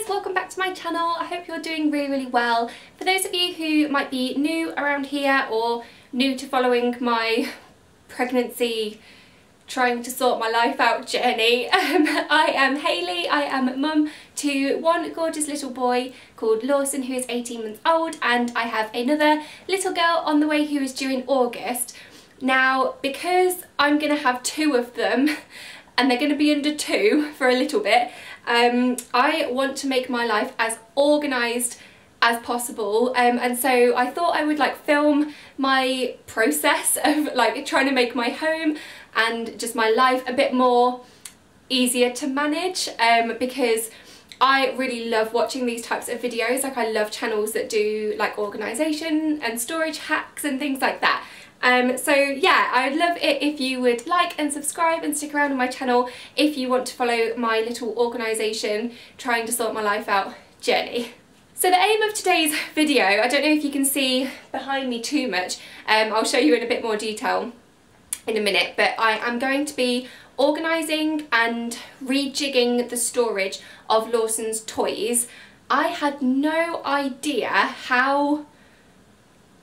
welcome back to my channel. I hope you're doing really well. For those of you who might be new around here or new to following my pregnancy, trying to sort my life out journey, I am Hayley. I am mum to one gorgeous little boy called Lawson who is 18 months old, and I have another little girl on the way who is due in August. Now, because I'm going to have two of them and they're going to be under 2 for a little bit, I want to make my life as organised as possible, and so I thought I would film my process of trying to make my home and just my life a bit more easier to manage, because I really love watching these types of videos. I love channels that do organisation and storage hacks and things like that. So yeah, I'd love it if you would like and subscribe and stick around on my channel if you want to follow my little organisation, trying to sort my life out journey. So the aim of today's video, I don't know if you can see behind me too much, I'll show you in a bit more detail in a minute, but I am going to be organising and rejigging the storage of Lawson's toys. I had no idea how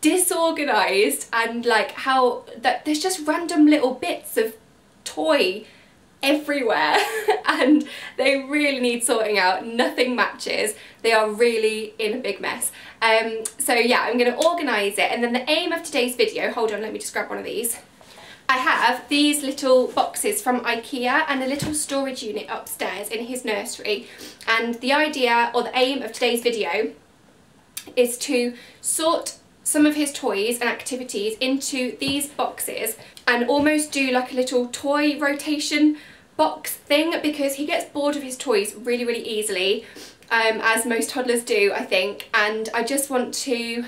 disorganised and how that there's just random little bits of toy everywhere and they really need sorting out. Nothing matches. They are really in a big mess. So yeah, I'm going to organise it, and then the aim of today's video, hold on, let me just grab one of these. I have these little boxes from IKEA and a little storage unit upstairs in his nursery, and the idea or the aim of today's video is to sort some of his toys and activities into these boxes and almost do a little toy rotation box thing, because he gets bored of his toys really easily, as most toddlers do, I think, and I just want to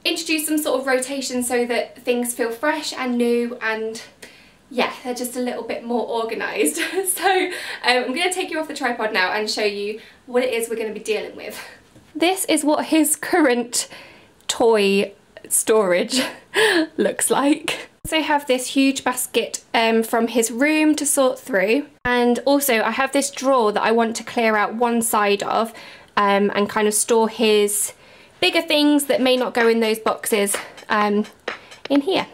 introduce some sort of rotation so that things feel fresh and new, and yeah, they're just a little bit more organised. So I'm going to take you off the tripod now and show you what it is we're going to be dealing with. This is what his current toy storage looks like. I also have this huge basket from his room to sort through, and also I have this drawer that I want to clear out one side of and kind of store his bigger things that may not go in those boxes in here.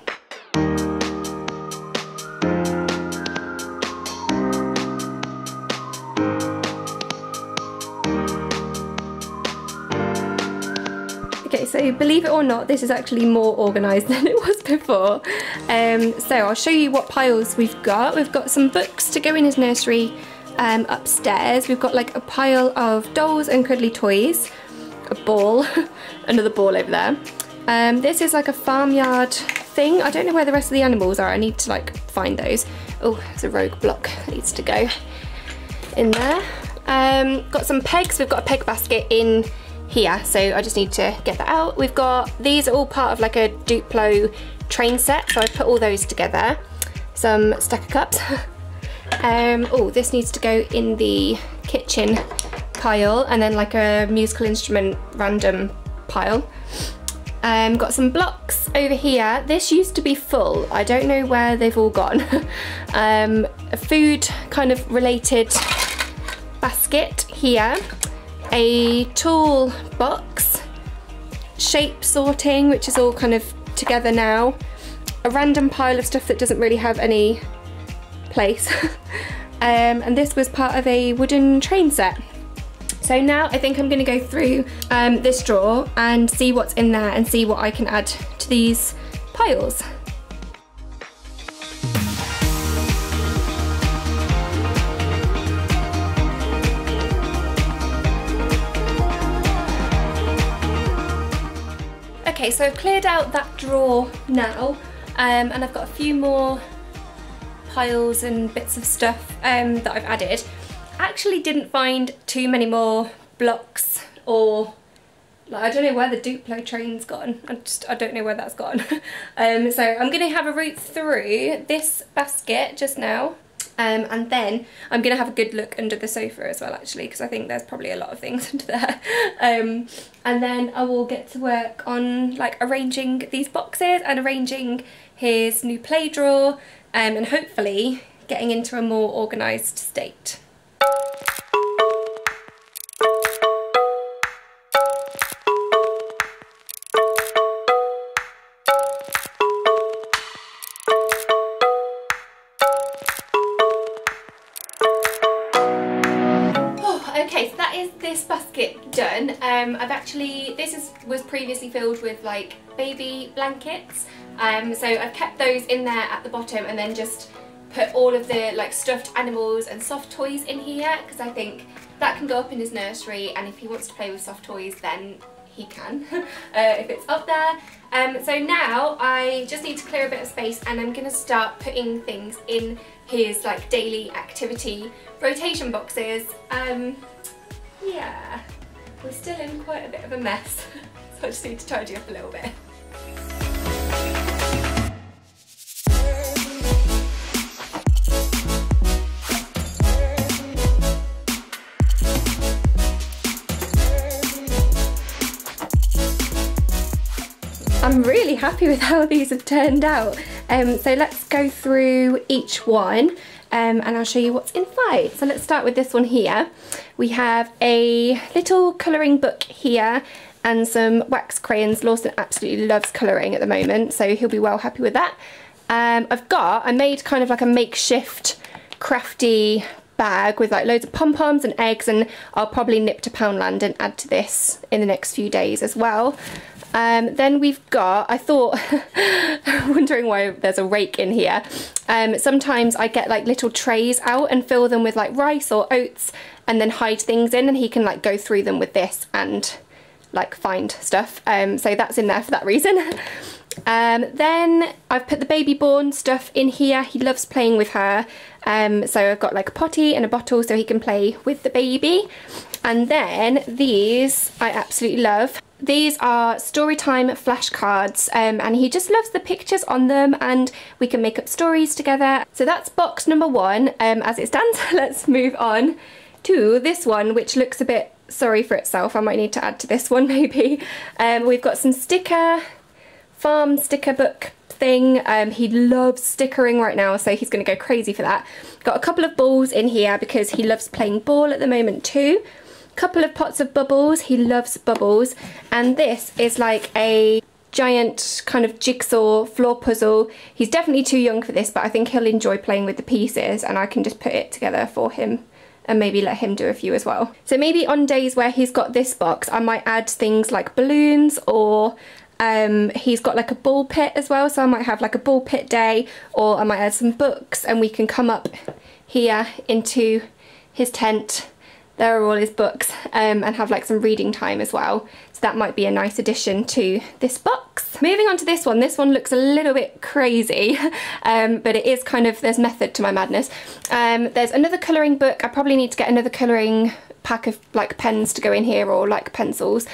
Okay, so believe it or not, this is actually more organised than it was before. So I'll show you what piles we've got. We've got some books to go in his nursery upstairs. We've got a pile of dolls and cuddly toys, a ball, another ball over there. This is a farmyard thing. I don't know where the rest of the animals are. I need to find those. Oh, there's a rogue block that needs to go in there. Got some pegs. We've got a peg basket in here, so I just need to get that out. We've got, these are all part of a Duplo train set, so I put all those together. Some stacker cups. Oh, this needs to go in the kitchen pile, and then a musical instrument random pile. Got some blocks over here. This used to be full. I don't know where they've all gone. A food kind of related basket here. A tool box, shape sorting, which is all kind of together now, a random pile of stuff that doesn't really have any place, and this was part of a wooden train set. So now I think I'm going to go through this drawer and see what's in there and see what I can add to these piles. Okay, so I've cleared out that drawer now, and I've got a few more piles and bits of stuff that I've added. I actually didn't find too many more blocks, or I don't know where the Duplo train's gone. I don't know where that's gone. So I'm going to have a route through this basket just now. And then I'm going to have a good look under the sofa as well, actually, because I think there's probably a lot of things under there. And then I will get to work on arranging these boxes and arranging his new play drawer, and hopefully getting into a more organised state. Okay, so that is this basket done. Was previously filled with like baby blankets. So I've kept those in there at the bottom and then just put all of the like stuffed animals and soft toys in here because I think that can go up in his nursery, and if he wants to play with soft toys then he can if it's up there. So now I just need to clear a bit of space and I'm going to start putting things in his like daily activity rotation boxes. Yeah, we're still in quite a bit of a mess so I just need to tidy up a little bit. I'm really happy with how these have turned out. So let's go through each one and I'll show you what's inside. So let's start with this one here. We have a little colouring book here and some wax crayons. Lawson absolutely loves colouring at the moment, so he'll be well happy with that. I made kind of like a makeshift crafty bag with like loads of pom-poms and eggs, and I'll probably nip to Poundland and add to this in the next few days as well. Then we've got, I'm wondering why there's a rake in here. Sometimes I get like little trays out and fill them with like rice or oats and then hide things in, and he can like go through them with this and like find stuff. So that's in there for that reason. Then I've put the baby born stuff in here. He loves playing with her. So I've got like a potty and a bottle so he can play with the baby. And then these I absolutely love. These are storytime flashcards, and he just loves the pictures on them and we can make up stories together. So that's box number one as it stands. Let's move on to this one, which looks a bit sorry for itself. I might need to add to this one maybe. We've got some farm sticker book thing. He loves stickering right now, so he's going to go crazy for that. Got a couple of balls in here because he loves playing ball at the moment too. Couple of pots of bubbles, he loves bubbles, and this is like a giant kind of jigsaw floor puzzle. He's definitely too young for this, but I think he'll enjoy playing with the pieces and I can just put it together for him and maybe let him do a few as well. So maybe on days where he's got this box I might add things like balloons, or he's got like a ball pit as well, so I might have like a ball pit day, or I might add some books and we can come up here into his tent. There are all his books, and have like some reading time as well. So that might be a nice addition to this box. Moving on to this one looks a little bit crazy, but it is kind of, there's method to my madness. There's another colouring book. I probably need to get another colouring pack of like pens to go in here, or like pencils.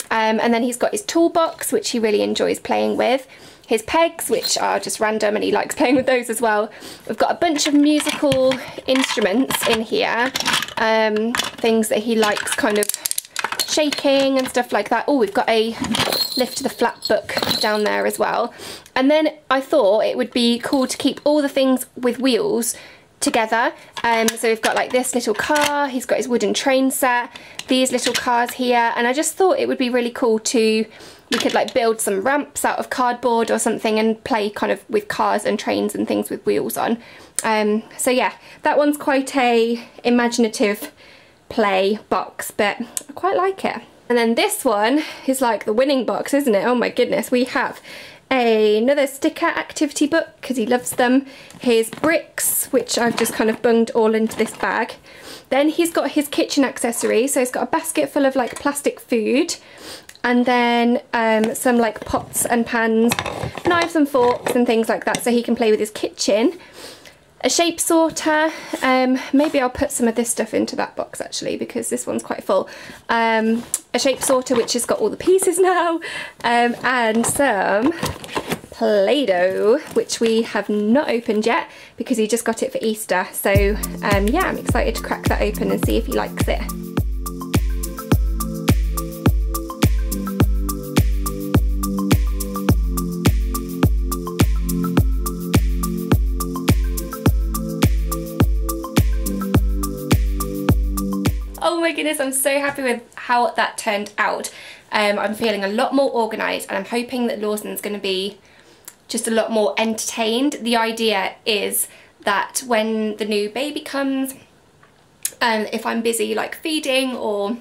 And then he's got his toolbox, which he really enjoys playing with. His pegs, which are just random, and he likes playing with those as well. We've got a bunch of musical instruments in here, things that he likes kind of shaking and stuff like that. Oh, we've got a lift the flap book down there as well. And then I thought it would be cool to keep all the things with wheels together. So we've got like this little car, he's got his wooden train set, these little cars here, and I just thought it would be really cool we could like build some ramps out of cardboard or something and play kind of with cars and trains and things with wheels on. So yeah, that one's quite a imaginative play box, but I quite like it. And then this one is like the winning box, isn't it? Oh my goodness, we have another sticker activity book because he loves them, his bricks, which I've just kind of bunged all into this bag. Then he's got his kitchen accessories, so he's got a basket full of like plastic food, and then some like pots and pans, knives and forks and things like that, so he can play with his kitchen. A shape sorter, maybe I'll put some of this stuff into that box actually because this one's quite full. A shape sorter which has got all the pieces now, and some Play-Doh, which we have not opened yet because he just got it for Easter. So yeah, I'm excited to crack that open and see if he likes it. Oh my goodness, I'm so happy with how that turned out. I'm feeling a lot more organised, and I'm hoping that Lawson's going to be just a lot more entertained. The idea is that when the new baby comes, if I'm busy like feeding or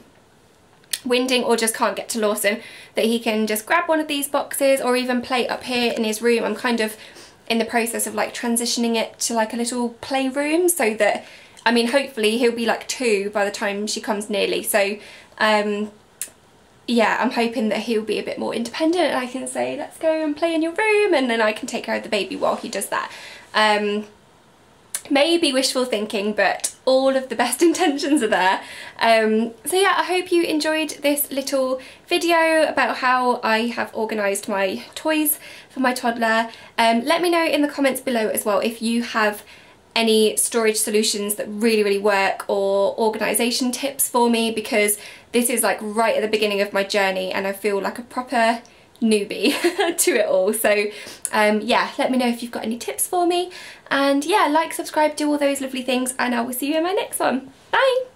winding or just can't get to Lawson, that he can just grab one of these boxes or even play up here in his room. I'm kind of in the process of like transitioning it to like a little playroom, so that, I mean, hopefully he'll be like 2 by the time she comes nearly, so yeah, I'm hoping that he'll be a bit more independent and I can say, let's go and play in your room, and then I can take care of the baby while he does that. Maybe wishful thinking, but all of the best intentions are there. So yeah, I hope you enjoyed this little video about how I have organised my toys for my toddler. Let me know in the comments below as well if you have any storage solutions that really work, or organisation tips for me, because this is like right at the beginning of my journey and I feel like a proper newbie to it all. So yeah, let me know if you've got any tips for me, and yeah, like, subscribe, do all those lovely things, and I will see you in my next one. Bye!